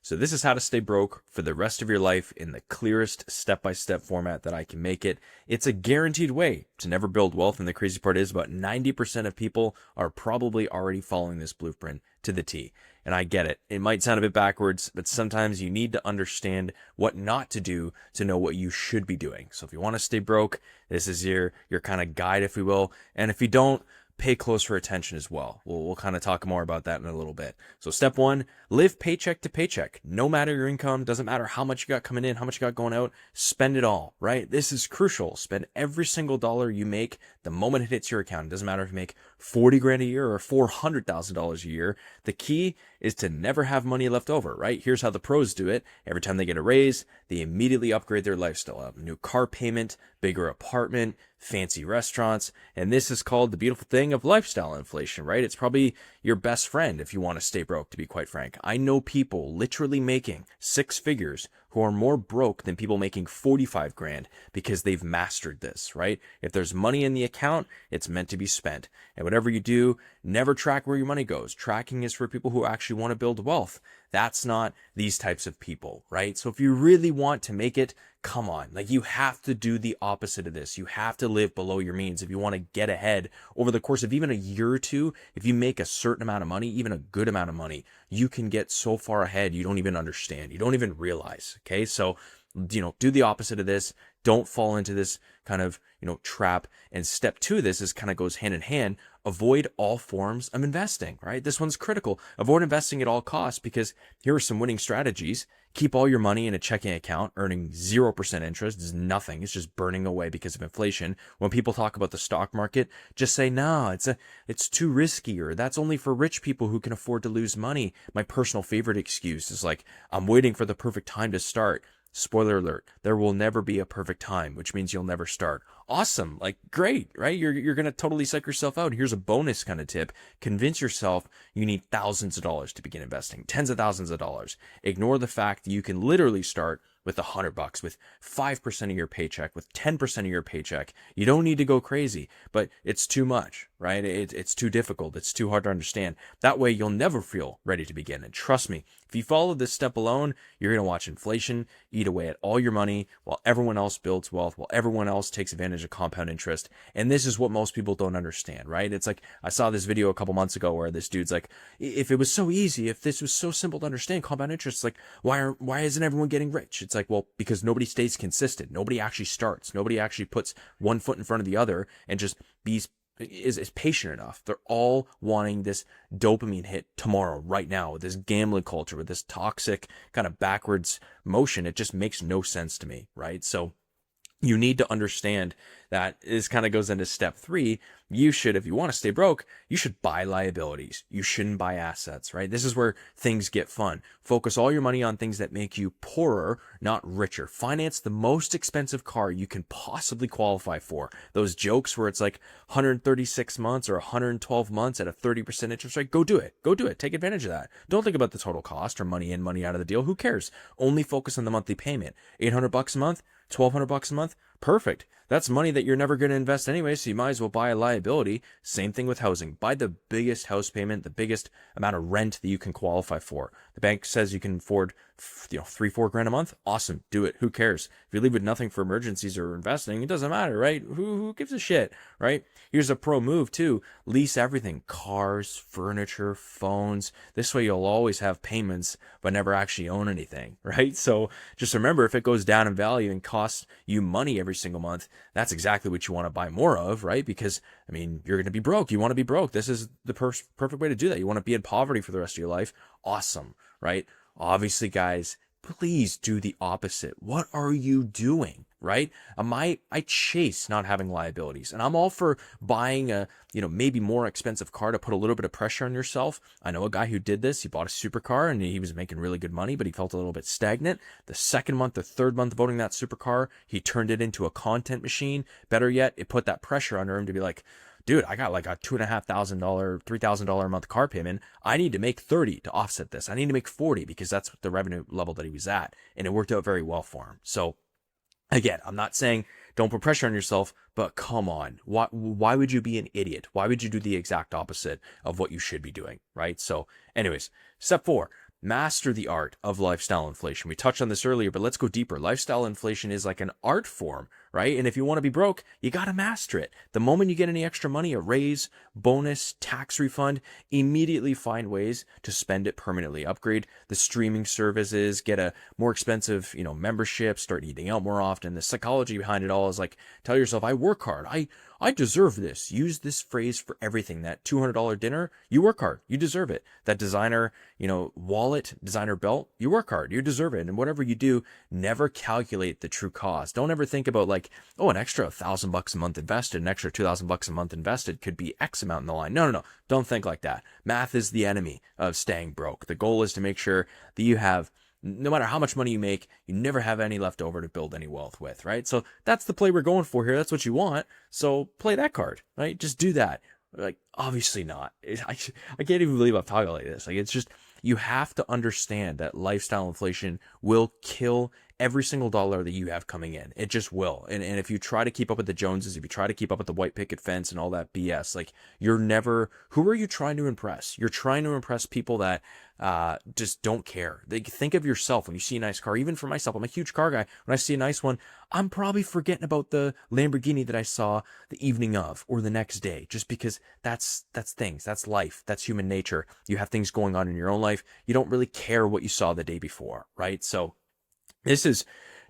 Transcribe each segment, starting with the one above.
So this is how to stay broke for the rest of your life in the clearest step-by-step format that I can make it. It's a guaranteed way to never build wealth, and the crazy part is about 90% of people are probably already following this blueprint to the T. And I get it. It might sound a bit backwards, but sometimes you need to understand what not to do to know what you should be doing. So if you want to stay broke, this is your kind of guide, if we will. And if you don't, pay closer attention as well. We'll kind of talk more about that in a little bit. So step one, live paycheck to paycheck. No matter your income, doesn't matter how much you got coming in, how much you got going out, spend it all, right? This is crucial. Spend every single dollar you make the moment it hits your account. It doesn't matter if you make 40 grand a year or $400,000 a year. The key is to never have money left over, right? Here's how the pros do it. Every time they get a raise, they immediately upgrade their lifestyle. A new car payment, bigger apartment, fancy restaurants. And this is called the beautiful thing of lifestyle inflation, right? It's probably your best friend if you want to stay broke, to be quite frank. I know people literally making six figures who are more broke than people making 45 grand because they've mastered this, right? If there's money in the account, it's meant to be spent. And whatever you do, never track where your money goes. Tracking is for people who actually want to build wealth. That's not these types of people, right? So if you really want to make it, come on, like you have to do the opposite of this. You have to live below your means if you want to get ahead over the course of even a year or two. If you make a certain amount of money, even a good amount of money, you can get so far ahead you don't even understand. You don't even realize. Okay, so do the opposite of this. Don't fall into this kind of trap. And step two of this is kind of goes hand in hand. Avoid all forms of investing, right? This one's critical. Avoid investing at all costs, because here are some winning strategies. Keep all your money in a checking account, earning 0% interest. It's nothing. It's just burning away because of inflation. When people talk about the stock market, just say, no, it's too risky, or that's only for rich people who can afford to lose money. My personal favorite excuse is like, I'm waiting for the perfect time to start. Spoiler alert, there will never be a perfect time, which means you'll never start. Awesome, like great, right? You're going to totally psych yourself out. Here's a bonus kind of tip. Convince yourself you need thousands of dollars to begin investing, tens of thousands of dollars. Ignore the fact that you can literally start with $100, with 5% of your paycheck, with 10% of your paycheck. You don't need to go crazy, but it's too much, right? It's too difficult. It's too hard to understand. That way you'll never feel ready to begin. And trust me, if you follow this step alone, you're going to watch inflation eat away at all your money while everyone else builds wealth, while everyone else takes advantage of compound interest. And this is what most people don't understand, right? It's like, I saw this video a couple months ago where this dude's like, if it was so easy, if this was so simple to understand compound interest, like why isn't everyone getting rich? It's like, well, because nobody stays consistent. Nobody actually starts. Nobody actually puts one foot in front of the other and just is patient enough. They're all wanting this dopamine hit tomorrow, right now, with this gambling culture, with this toxic kind of backwards motion. It just makes no sense to me, right? So you need to understand that this kind of goes into step three. You should, if you want to stay broke, you should buy liabilities. You shouldn't buy assets, right? This is where things get fun. Focus all your money on things that make you poorer, not richer. Finance the most expensive car you can possibly qualify for. Those jokes where it's like 136 months or 112 months at a 30% interest rate, go do it. Go do it. Take advantage of that. Don't think about the total cost or money in, money out of the deal. Who cares? Only focus on the monthly payment. $800 a month, $1,200 a month. Perfect. That's money that you're never going to invest anyway, so you might as well buy a liability. Same thing with housing. Buy the biggest house payment, the biggest amount of rent that you can qualify for. The bank says you can afford, 3-4 grand a month. Awesome. Do it. Who cares? If you leave with nothing for emergencies or investing, it doesn't matter, right? Who gives a shit, right? Here's a pro move too. Lease everything. Cars, furniture, phones. This way you'll always have payments, but never actually own anything, right? So just remember, if it goes down in value and costs you money every single month, that's exactly what you want to buy more of, right? Because, you're going to be broke. You want to be broke. This is the perfect way to do that. You want to be in poverty for the rest of your life. Awesome, right? Obviously, guys, please do the opposite. What are you doing, right? I chase not having liabilities, and I'm all for buying a, maybe more expensive car to put a little bit of pressure on yourself. I know a guy who did this. He bought a supercar and he was making really good money, but he felt a little bit stagnant. The second month, the third month of owning that supercar, he turned it into a content machine. Better yet, it put that pressure under him to be like, dude, I got like a $2,500, $3,000 a month car payment. I need to make 30 to offset this. I need to make 40 because that's the revenue level that he was at. And it worked out very well for him. So again, I'm not saying don't put pressure on yourself, but come on. Why would you be an idiot? Why would you do the exact opposite of what you should be doing, right? So anyways, step 4, master the art of lifestyle inflation. We touched on this earlier, but let's go deeper. Lifestyle inflation is like an art form, right? And if you want to be broke, you got to master it. The moment you get any extra money, a raise, bonus, tax refund, immediately find ways to spend it permanently. Upgrade the streaming services, get a more expensive, membership, start eating out more often. The psychology behind it all is like, tell yourself, I work hard. I deserve this. Use this phrase for everything. That $200 dinner, you work hard. You deserve it. That designer, wallet, designer belt, you work hard. You deserve it. And whatever you do, never calculate the true cost. Don't ever think about like, oh, an extra $1,000 a month invested, an extra $2,000 a month invested could be X amount in the line. No. Don't think like that. Math is the enemy of staying broke. The goal is to make sure that you have, no matter how much money you make, you never have any left over to build any wealth with, right? So that's the play we're going for here. That's what you want. So play that card, right? Just do that. Like, obviously not. I can't even believe I'm talking like this. Like, it's just, you have to understand that lifestyle inflation will kill every single dollar that you have coming in. It just will. And if you try to keep up with the Joneses, if you try to keep up with the white picket fence and all that BS, like, you're never, who are you trying to impress? You're trying to impress people that just don't care. They think of yourself when you see a nice car. Even for myself, I'm a huge car guy. When I see a nice one, I'm probably forgetting about the Lamborghini that I saw the evening of or the next day, just because that's things, that's life, that's human nature. You have things going on in your own life. You don't really care what you saw the day before, right? So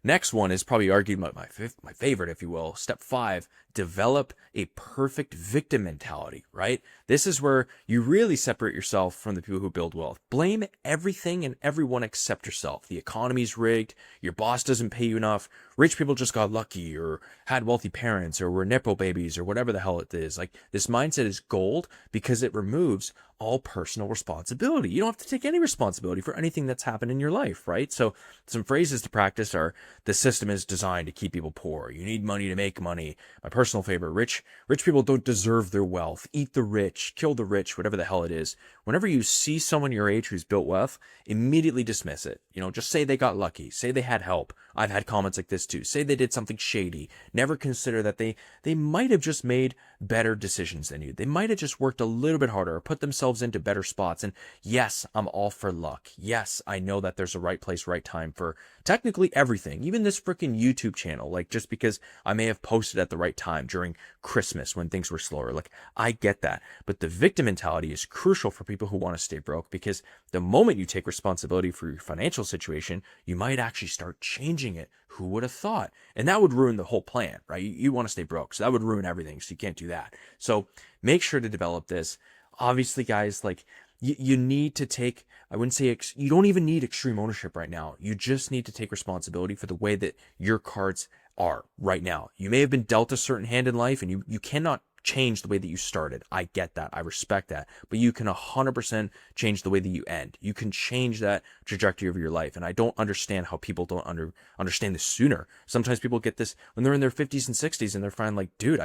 next one is probably argued my favorite, if you will. Step 5, develop a perfect victim mentality, right? This is where you really separate yourself from the people who build wealth. Blame everything and everyone except yourself. The economy's rigged. Your boss doesn't pay you enough. Rich people just got lucky or had wealthy parents or were Nepo babies or whatever the hell it is. Like, this mindset is gold because it removes all personal responsibility. You don't have to take any responsibility for anything that's happened in your life, right? So some phrases to practice are, the system is designed to keep people poor. You need money to make money. My personal favorite, rich people don't deserve their wealth. Eat the rich, kill the rich, whatever the hell it is. Whenever you see someone your age who's built wealth, immediately dismiss it. Just say they got lucky. Say they had help. I've had comments like this too. Say they did something shady. Never consider that they might have just made better decisions than you. They might have just worked a little bit harder or put themselves into better spots. And yes, I'm all for luck. Yes, I know that there's a right place, right time for technically everything. Even this freaking YouTube channel, like, just because I may have posted at the right time during Christmas when things were slower. Like, I get that. But the victim mentality is crucial for people who want to stay broke, because the moment you take responsibility for your financial situation, you might actually start changing it. Who would have thought? And that would ruin the whole plan, right? You want to stay broke, so that would ruin everything. So you can't do that. So make sure to develop this. Obviously, guys, like, you need to take, I wouldn't say, you don't even need extreme ownership right now. You just need to take responsibility for the way that your cards are right now. You may have been dealt a certain hand in life, and you cannot change the way that you started. I get that. I respect that. But you can 100% change the way that you end. You can change that trajectory of your life. And I don't understand how people don't understand this sooner. Sometimes people get this when they're in their 50s and 60s, and they're finding like, dude,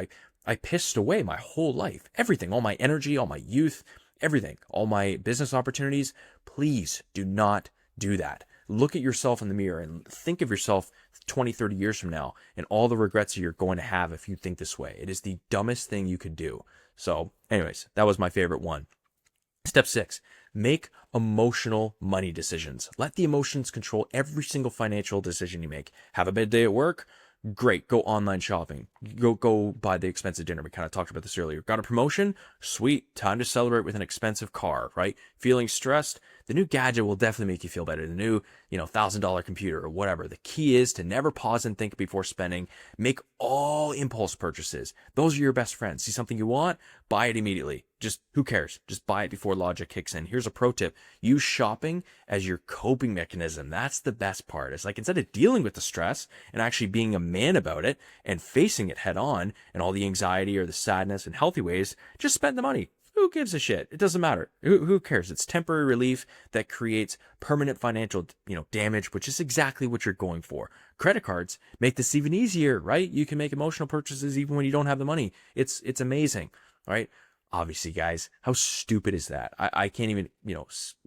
I pissed away my whole life. Everything, all my energy, all my youth, everything, all my business opportunities. Please do not do that. Look at yourself in the mirror and think of yourself 20, 30 years from now and all the regrets you're going to have if you think this way. It is the dumbest thing you could do. So anyways, that was my favorite one. Step 6, make emotional money decisions. Let the emotions control every single financial decision you make. Have a bad day at work? Great. Go online shopping. Go buy the expensive dinner. We kind of talked about this earlier. Got a promotion? Sweet. Time to celebrate with an expensive car, right? Feeling stressed? The new gadget will definitely make you feel better. The new, $1,000 computer or whatever. The key is to never pause and think before spending. Make all impulse purchases. Those are your best friends. See something you want? Buy it immediately. Just, who cares? Just buy it before logic kicks in. Here's a pro tip. Use shopping as your coping mechanism. That's the best part. It's like, instead of dealing with the stress and actually being a man about it and facing it head on and all the anxiety or the sadness in healthy ways, just spend the money. Who gives a shit? It doesn't matter. Who cares? It's temporary relief that creates permanent financial, damage, which is exactly what you're going for. Credit cards make this even easier, right? You can make emotional purchases even when you don't have the money. It's amazing, right? Obviously, guys, how stupid is that? I can't even,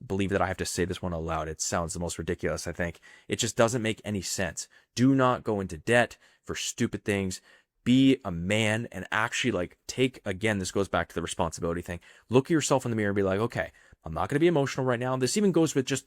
believe that I have to say this one aloud. It sounds the most ridiculous, I think. It just doesn't make any sense. Do not go into debt for stupid things. Be a man and actually take, again, this goes back to the responsibility thing. Look at yourself in the mirror and be like, okay, I'm not going to be emotional right now. This even goes with just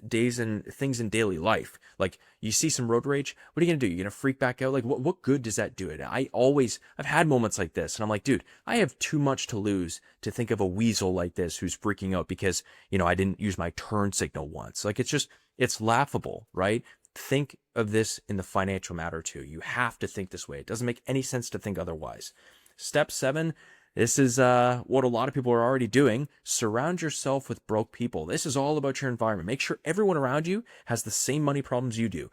days and things in daily life. Like you see some road rage, what are you going to do? You're going to freak back out? Like what good does that do it? I've had moments like this and I'm like, dude, I have too much to lose to think of a weasel like this who's freaking out because, I didn't use my turn signal once. Like it's laughable, right? Think of this in the financial matter too. You have to think this way. It doesn't make any sense to think otherwise. Step 7, this is what a lot of people are already doing. Surround yourself with broke people. This is all about your environment. Make sure everyone around you has the same money problems you do.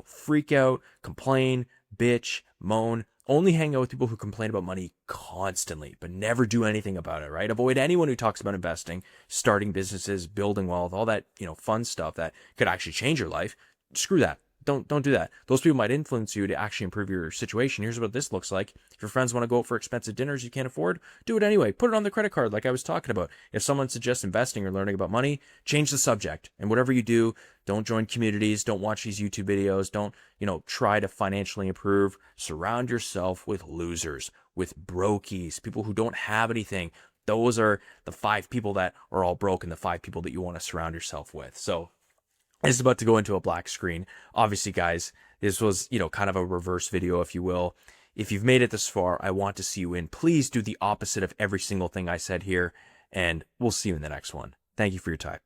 Freak out, complain, bitch, moan. Only hang out with people who complain about money constantly, but never do anything about it, right? Avoid anyone who talks about investing, starting businesses, building wealth, all that, fun stuff that could actually change your life. Screw that. Don't do that. Those people might influence you to actually improve your situation. Here's what this looks like. If your friends want to go out for expensive dinners you can't afford, do it anyway. Put it on the credit card like I was talking about. If someone suggests investing or learning about money, change the subject. And whatever you do, don't join communities, don't watch these YouTube videos, don't, try to financially improve. Surround yourself with losers, with brokies, people who don't have anything. Those are the 5 people that are all broke and the 5 people that you want to surround yourself with. So this is about to go into a black screen. Obviously, guys, this was, kind of a reverse video, if you will. If you've made it this far, I want to see you in. Please do the opposite of every single thing I said here, and we'll see you in the next one. Thank you for your time.